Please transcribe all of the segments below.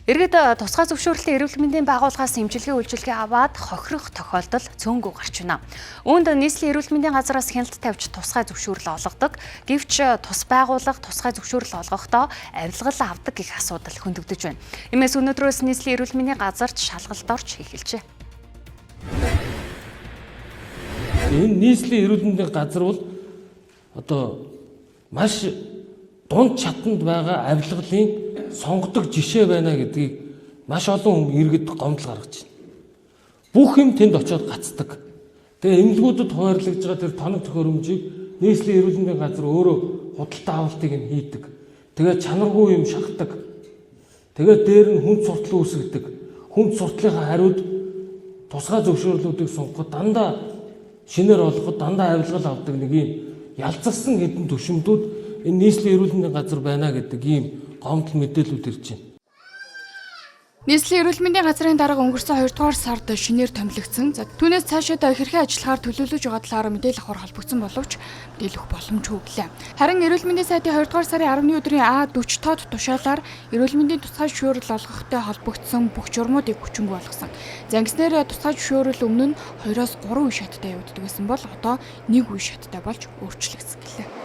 Иргэд тусгай зөвшөөрлөлийн эрүүл мэндийн байгууллагаас эмчилгээ үйлчилгээ аваад хохирох тохиолдол цөөнгүй гарч байна. Үүнд нийслэлийн эрүүл мэндийн газраас хяналт тавьж тусгай зөвшөөрөл олгодог. Гэвч тус байгууллага тусгай зөвшөөрөл олгохдоо авилгал авдаг гэх асуудал хөндөгдөж байна. Иймээс өнөөдрөөс нийслэлийн эрүүл мэндийн газарт шалгалт орж эхэлжээ. Энэ нийслэлийн эрүүл мэндийн газар бол маш дунд чатанд байгаа авилгалын сонгодог жишээ байна гэдгийг маш олон хүн иргэд гомдол гаргаж байна. Бүх юм тэнд очиод гацдаг. Тэгээ эмнэлгүүдэд хуваарлагдж байгаа тэр тоног төхөөрөмжийг нийслэлийн эрүүл мэндийн газар өөрөө худалдаа авалтыг нь хийдэг. Тэгээ чанаргүй юм шахдаг. Тэгээ дээр нь хүнд суртал үүсгдэг. Хүнд суртлынхаа хариуд тусгай зөвшөөрлүүдийг сонгоход дандаа шинээр олоход дандаа авилгал авдаг нэг юм ялцсан хэдэн төшөмдүүд энэ нийслэлийн эрүүл мэндийн газар байна гэдэг ийм гомдол мэдээлүүд ирж байна. Нийслэлийн эрүүл мэндийн газрын дарга өнгөрсөн 2 дугаар сард шинээр томилогдсон. Түүнээс цаашаа хэрхэн ажиллахаар төлөвлөж байгаа талаар мэдээлэл авах холбогдсон боловч мэдээлэх боломжгүй гэлээ. Харин эрүүл мэндийн сайдын 2 дугаар сарын 10-ны өдрийн А40 тоод тушаалаар эрүүл мэндийн тусгай зөвшөөрөл олгохтой холбогдсон бүх журмуудыг хүчингүй болгосон. Зангиснээр тусгай зөвшөөрөл өмнө нь 2-оос 3 үе шаттай явагддаг байсан бол одоо 1 үе шаттай болж өөрчлөгдсөн гэлээ.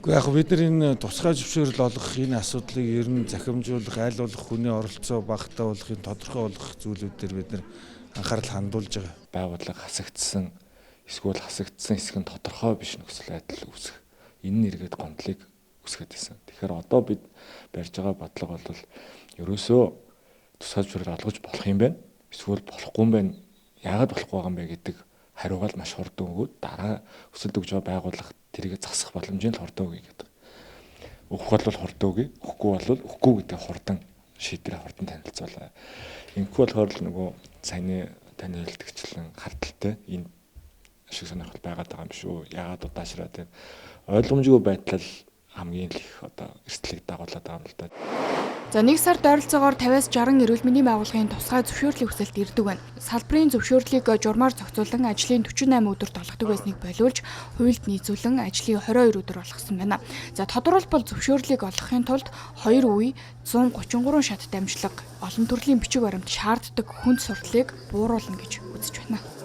Яг бид нар энэ тусгай зөвшөөрөл олгох энэ асуудлыг ер нь захимжуулах, айлуулах, хүний оролцоо багтаахын тодорхой болгох зүйлүүд дээр бид нар анхаарал хандуулж байгаа. Байгууллага хасагдсан, эсвэл хасагдсан хэсэг нь тодорхой биш нөхцөл байдал үүсэх. Энэ нэргээд гомдлыг үүсгэж байсан. Тэгэхээр одоо бид барьж байгаа бодлого бол ерөөсөө тусгай зөвшөөрөл олгож болох юм байна. Эсвэл болохгүй юм байна. Яагаад болохгүй байгаа юм бэ гэдэг хариугаал маш хурдан өгөөд дараа өсөлт өгж байгаа байгууллага тэрийг засах боломжийг хурдан өгье гэдэг. Өгөх бол хурдан өгье, өгөхгүй бол өгөхгүй гэдэг хурдан шийдвэр хурдан танилцуулаа. Ингэх болохоор л нөгөө саяны таны хэлдэгчлэн хардталтай энэ шиг сонирхол байгаад байгаа юм шүү. Яагаад удаашраад байна? Ойлгомжгүй байдлал хамгийн их эрсдлийг дагуулад байгаа юм л да. За 1 сард ойролцоогоор 50-аас 60 эрүүл мэндийн байгууллагын тусгай зөвшөөрлийн хүсэлт ирдэг байна. Салбарын зөвшөөрлийг журмаар зохицуулан ажлын 48 өдөрт олгодог байсныг болиулж хуульд нийцүүлэн ажлын 22 өдөр болгосон байна. За тодорхойлбол зөвшөөрлийг олгохын тулд 2 үе 133 шат дамжлага олон төрлийн бичиг баримт шаарддаг хүнд сурталыг бууруулна гэж үзэж байна.